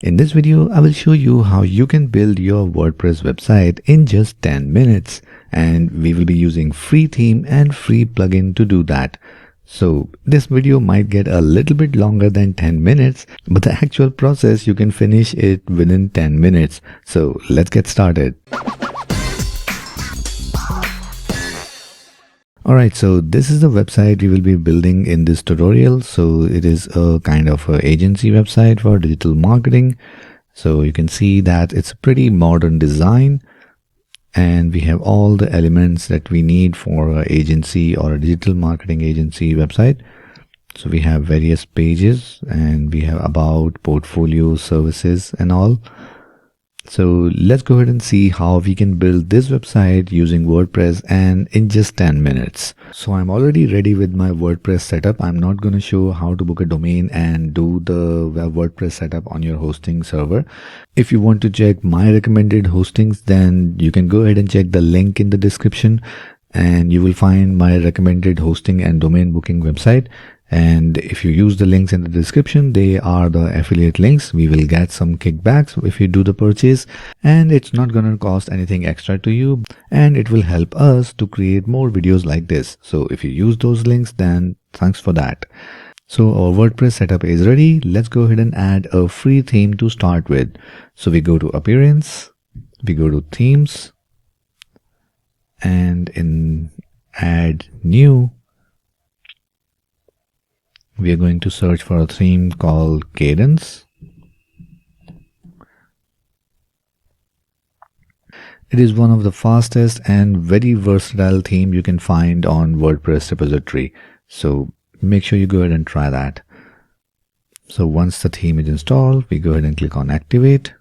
In this video, I will show you how you can build your WordPress website in just 10 minutes, and we will be using free theme and free plugin to do that. So this video might get a little bit longer than 10 minutes, but the actual process you can finish it within 10 minutes. So let's get started. Alright, so this is the website we will be building in this tutorial. So it is a kind of a agency website for digital marketing. So you can see that it's a pretty modern design, and we have all the elements that we need for an agency or a digital marketing agency website. So we have various pages, and we have about, portfolio, services and all. So let's go ahead and see how we can build this website using WordPress and in just 10 minutes. So I'm already ready with my WordPress setup. I'm not going to show how to book a domain and do the WordPress setup on your hosting server. If you want to check my recommended hostings, then you can go ahead and check the link in the description, and you will find my recommended hosting and domain booking website. And if you use the links in the description, they are the affiliate links. We will get some kickbacks if you do the purchase, and it's not going to cost anything extra to you, and it will help us to create more videos like this. So if you use those links, then thanks for that. So our WordPress setup is ready. Let's go ahead and add a free theme to start with. So we go to Appearance, we go to Themes, and in Add New, we are going to search for a theme called Cadence. It is one of the fastest and very versatile theme you can find on WordPress repository. So make sure you go ahead and try that. So once the theme is installed, we go ahead and click on Activate.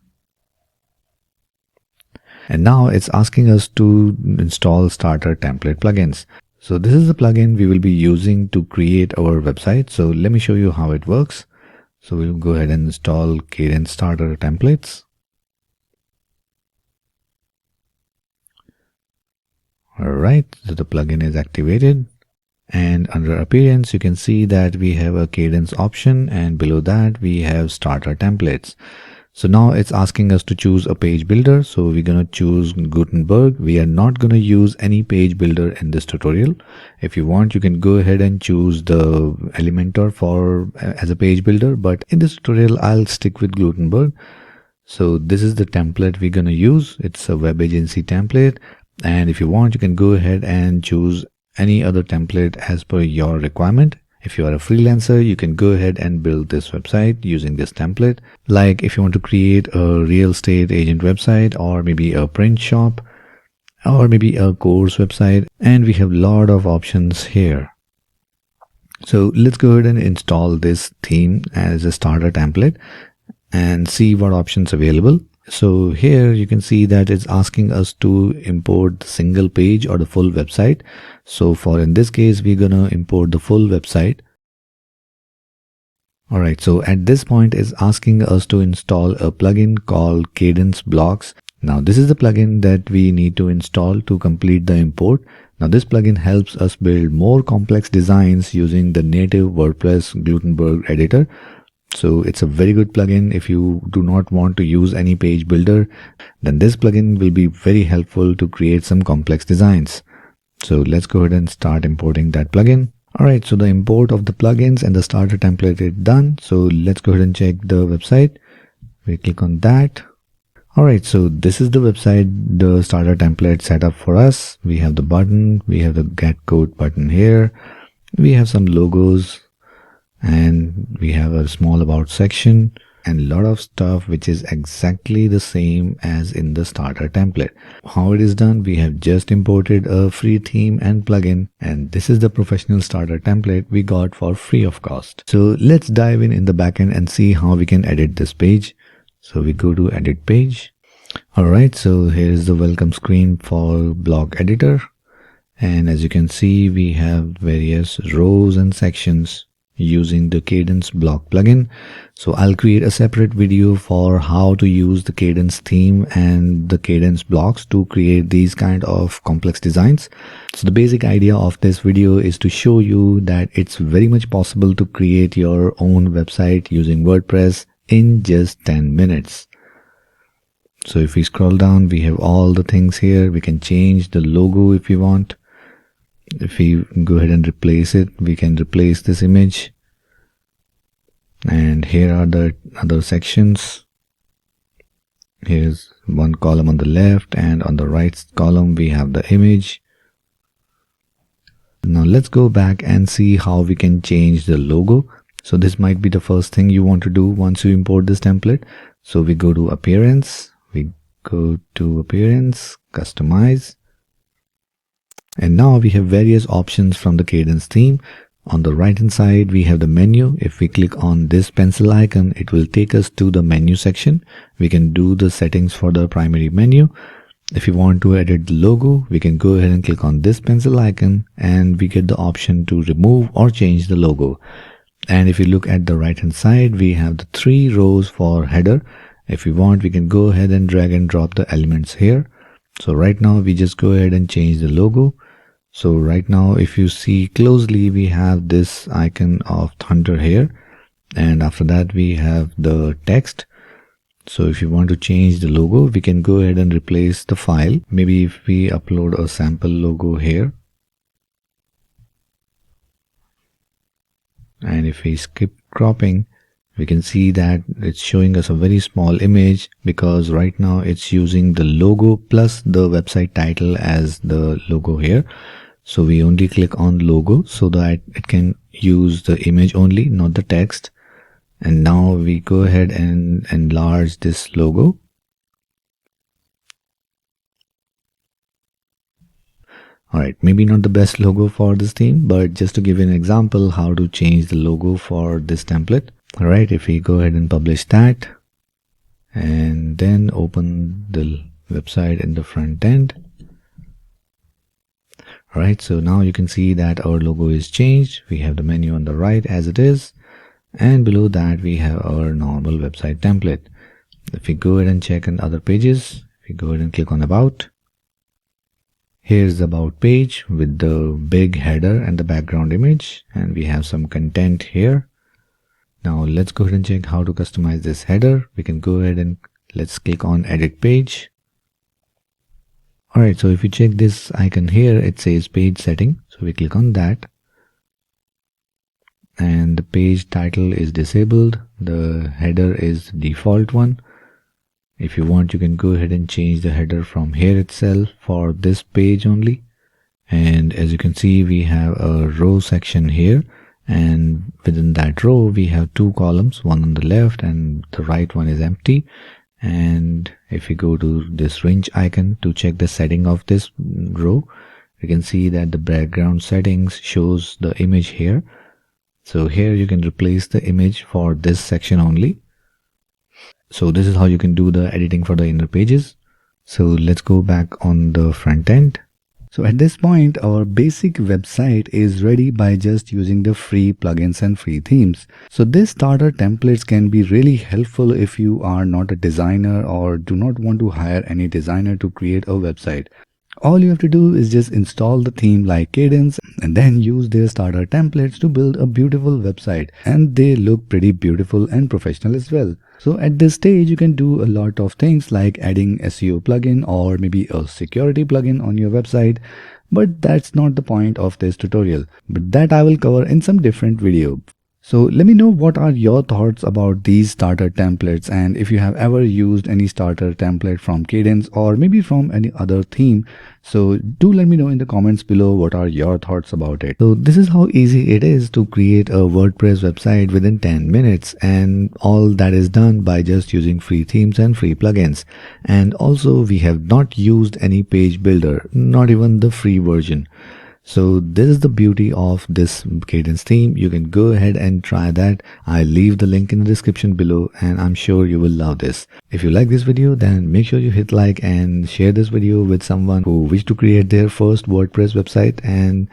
And now it's asking us to install starter template plugins. So this is the plugin we will be using to create our website. So let me show you how it works. So we'll go ahead and install Cadence Starter Templates. Alright, so the plugin is activated. And under Appearance, you can see that we have a Cadence option, and below that we have Starter Templates. So now it's asking us to choose a page builder. So we're going to choose Gutenberg. We are not going to use any page builder in this tutorial. If you want, you can go ahead and choose the Elementor as a page builder. But in this tutorial, I'll stick with Gutenberg. So this is the template we're going to use. It's a web agency template. And if you want, you can go ahead and choose any other template as per your requirement. If you are a freelancer, you can go ahead and build this website using this template. Like if you want to create a real estate agent website, or maybe a print shop, or maybe a course website, and we have a lot of options here. So let's go ahead and install this theme as a starter template and see what options available. So here you can see that it's asking us to import the single page or the full website. So in this case, we're going to import the full website. Alright, so at this point it's asking us to install a plugin called Cadence Blocks. Now this is the plugin that we need to install to complete the import. Now this plugin helps us build more complex designs using the native WordPress Gutenberg editor. So it's a very good plugin. If you do not want to use any page builder, then this plugin will be very helpful to create some complex designs. So let's go ahead and start importing that plugin. Alright, so the import of the plugins and the starter template is done. So let's go ahead and check the website. We click on that. Alright, so this is the website, the starter template set up for us. We have the button, we have the get code button here. We have some logos, and we have a small about section and a lot of stuff which is exactly the same as in the starter template. How it is done, we have just imported a free theme and plugin, and this is the professional starter template we got for free of cost. So let's dive in the backend and see how we can edit this page. So we go to edit page. Alright, so here is the welcome screen for block editor, and as you can see, we have various rows and sections using the Cadence block plugin. So I'll create a separate video for how to use the Cadence theme and the Cadence blocks to create these kind of complex designs. So the basic idea of this video is to show you that it's very much possible to create your own website using WordPress in just 10 minutes. So if we scroll down, we have all the things here. We can change the logo if we want. If we go ahead and replace it, we can replace this image. And here are the other sections. Here's one column on the left, and on the right column we have the image. Now let's go back and see how we can change the logo. So this might be the first thing you want to do once you import this template. So we go to Appearance, Customize. And now we have various options from the Kadence theme. On the right hand side, we have the menu. If we click on this pencil icon, it will take us to the menu section. We can do the settings for the primary menu. If you want to edit the logo, we can go ahead and click on this pencil icon and we get the option to remove or change the logo. And if you look at the right hand side, we have the 3 rows for header. If we want, we can go ahead and drag and drop the elements here. So right now we just go ahead and change the logo. So right now, if you see closely, we have this icon of thunder here. And after that, we have the text. So if you want to change the logo, we can go ahead and replace the file. Maybe if we upload a sample logo here. And if we skip cropping, we can see that it's showing us a very small image because right now it's using the logo plus the website title as the logo here. So we only click on logo so that it can use the image only, not the text. And now we go ahead and enlarge this logo. Alright, maybe not the best logo for this theme, but just to give you an example how to change the logo for this template. Alright, if we go ahead and publish that and then open the website in the front end. Alright, so now you can see that our logo is changed. We have the menu on the right as it is. And below that we have our normal website template. If we go ahead and check on other pages, if we go ahead and click on About. Here's the About page with the big header and the background image. And we have some content here. Now let's go ahead and check how to customize this header. We can go ahead and let's click on Edit Page. Alright, so if you check this icon here, it says Page Setting. So we click on that. And the page title is disabled. The header is default one. If you want, you can go ahead and change the header from here itself for this page only. And as you can see, we have a row section here. And within that row, we have 2 columns, one on the left and the right one is empty. And if we go to this range icon to check the setting of this row, you can see that the background settings shows the image here. So here you can replace the image for this section only. So this is how you can do the editing for the inner pages. So let's go back on the front end. So at this point, our basic website is ready by just using the free plugins and free themes. So these starter templates can be really helpful if you are not a designer or do not want to hire any designer to create a website. All you have to do is just install the theme like Kadence and then use their starter templates to build a beautiful website. And they look pretty beautiful and professional as well. So at this stage, you can do a lot of things like adding SEO plugin or maybe a security plugin on your website. But that's not the point of this tutorial. But that I will cover in some different video. So let me know what are your thoughts about these starter templates, and if you have ever used any starter template from Kadence or maybe from any other theme. So do let me know in the comments below what are your thoughts about it. So this is how easy it is to create a WordPress website within 10 minutes, and all that is done by just using free themes and free plugins. And also we have not used any page builder, not even the free version. So this is the beauty of this Kadence theme. You can go ahead and try that. I'll leave the link in the description below and I'm sure you will love this. If you like this video, then make sure you hit like and share this video with someone who wish to create their first WordPress website, and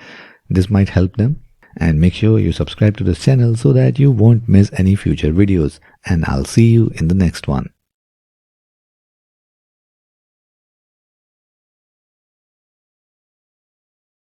this might help them. And make sure you subscribe to this channel so that you won't miss any future videos. And I'll see you in the next one.